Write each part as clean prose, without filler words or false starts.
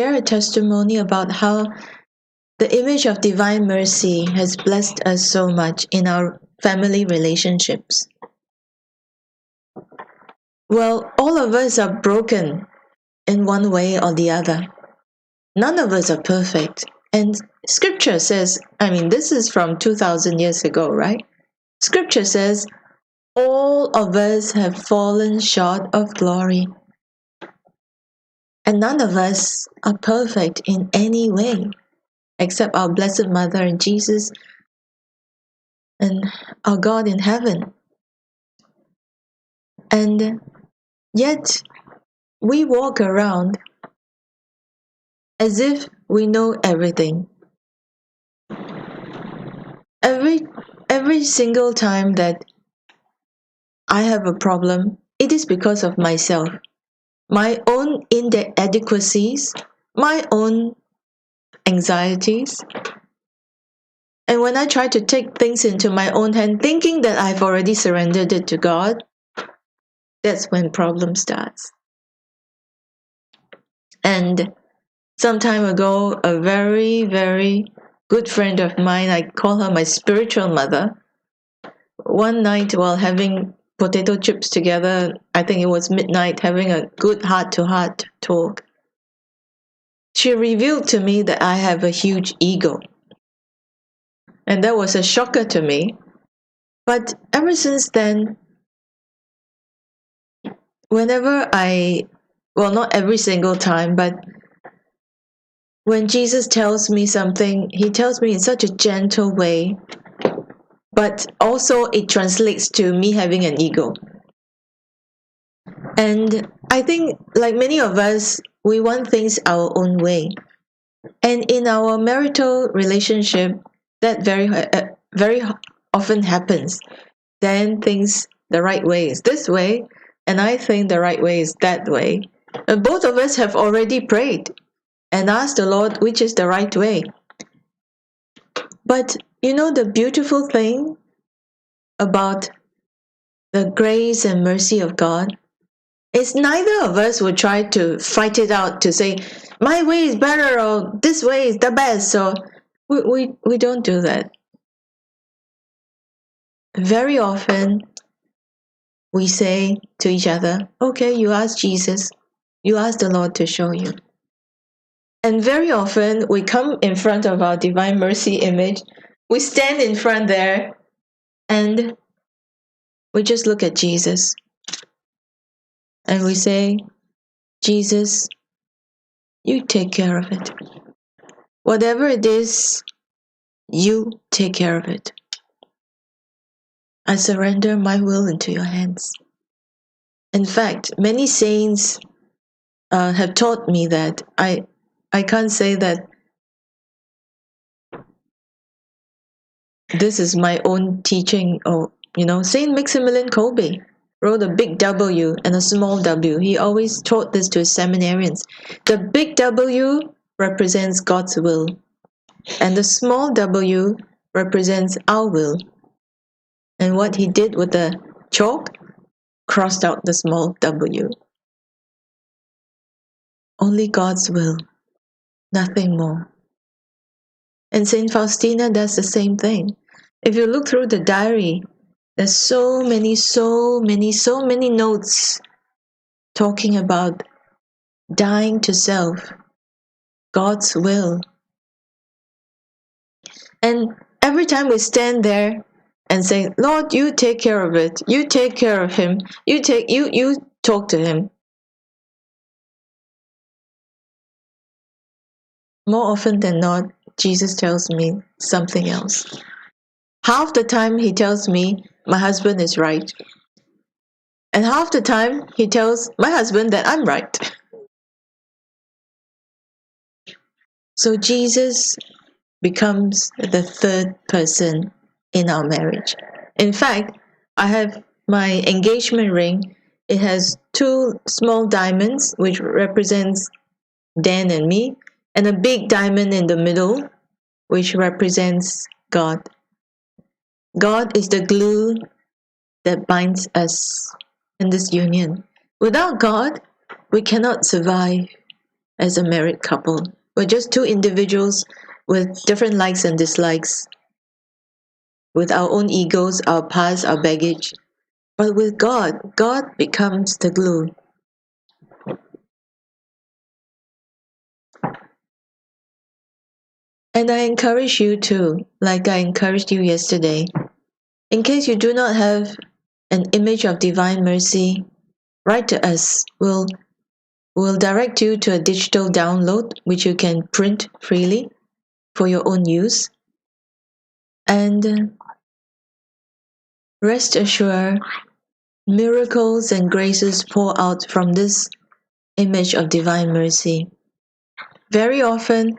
share a testimony about how the image of divine mercy has blessed us so much in our family relationships. Well, all of us are broken in one way or the other. None of us are perfect. And scripture says, this is from 2000 years ago, right? Scripture says, all of us have fallen short of glory. And none of us are perfect in any way, except our Blessed Mother and Jesus and our God in heaven. And yet, we walk around as if we know everything. Every single time that I have a problem, it is because of myself. My own inadequacies, my own anxieties. And when I try to take things into my own hand, thinking that I've already surrendered it to God, that's when problem starts. And some time ago, a very, very good friend of mine, I call her my spiritual mother, one night while having potato chips together, I think it was midnight, having a good heart-to-heart talk, she revealed to me that I have a huge ego. And that was a shocker to me. But ever since then, whenever not every single time, but when Jesus tells me something, he tells me in such a gentle way, but also it translates to me having an ego. And I think, like many of us, we want things our own way. And in our marital relationship, that very often happens. Then things the right way is this way, and I think the right way is that way. And both of us have already prayed and asked the Lord which is the right way. But the beautiful thing about the grace and mercy of God is neither of us would try to fight it out to say, my way is better or this way is the best. So we don't do that. Very often we say to each other, okay, you ask Jesus, you ask the Lord to show you. And very often we come in front of our divine mercy image, we stand in front there, and we just look at Jesus. And we say, Jesus, you take care of it. Whatever it is, you take care of it. I surrender my will into your hands. In fact, many saints have taught me that I can't say that this is my own teaching. Or Saint Maximilian Kolbe wrote a big W and a small w. He always taught this to his seminarians. The big W represents God's will, and the small w represents our will. And what he did with the chalk, crossed out the small w. Only God's will, nothing more. And St. Faustina does the same thing. If you look through the diary, there's so many notes talking about dying to self, God's will. And every time we stand there and say, Lord, you take care of it, you take care of him, you talk to him. More often than not, Jesus tells me something else. Half the time he tells me my husband is right. And half the time he tells my husband that I'm right. So Jesus becomes the third person in our marriage. In fact, I have my engagement ring. It has 2 small diamonds, which represents Dan and me, and a big diamond in the middle, which represents God. God is the glue that binds us in this union. Without God, we cannot survive. as a married couple. We're just two individuals with different likes and dislikes, with our own egos, our past, our baggage. But with God, God becomes the glue. And I encourage you too, like I encouraged you yesterday. In case you do not have an image of divine mercy, write to us. We'll direct you to a digital download which you can print freely for your own use. And rest assured, miracles and graces pour out from this image of divine mercy. Very often,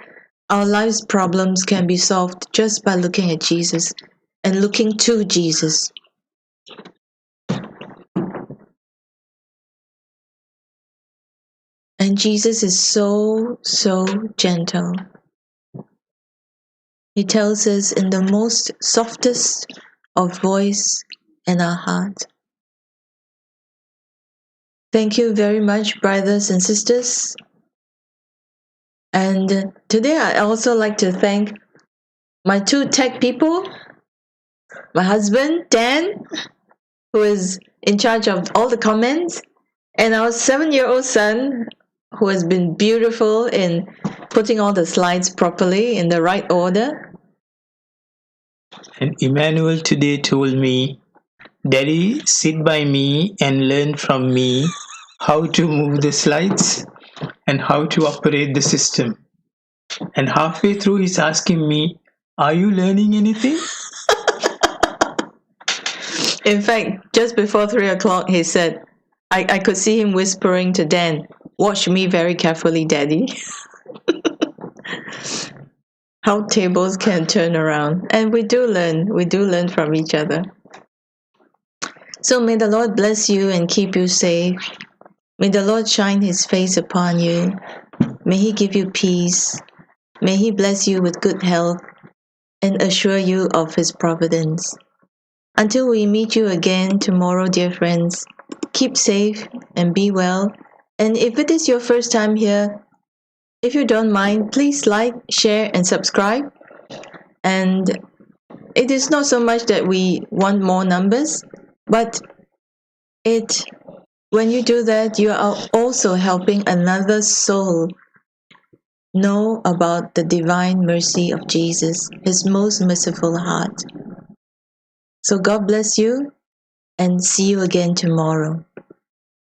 our life's problems can be solved just by looking at Jesus and looking to Jesus. And Jesus is so, so gentle. He tells us in the most softest of voice in our heart. Thank you very much, brothers and sisters. And today I also like to thank my two tech people, my husband, Dan, who is in charge of all the comments, and our 7-year-old son, who has been beautiful in putting all the slides properly in the right order. And Emmanuel today told me, Daddy, sit by me and learn from me how to move the slides and how to operate the system. And halfway through, he's asking me, are you learning anything? In fact, just before 3 o'clock, he said, I could see him whispering to Dan, watch me very carefully, Daddy. How tables can turn around. And we do learn from each other. So may the Lord bless you and keep you safe. May the Lord shine his face upon you. May he give you peace. May he bless you with good health and assure you of his providence. Until we meet you again tomorrow, dear friends, keep safe and be well. And if it is your first time here, if you don't mind, please like, share, and subscribe. And it is not so much that we want more numbers, but when you do that, you are also helping another soul know about the divine mercy of Jesus, his most merciful heart. So God bless you and see you again tomorrow.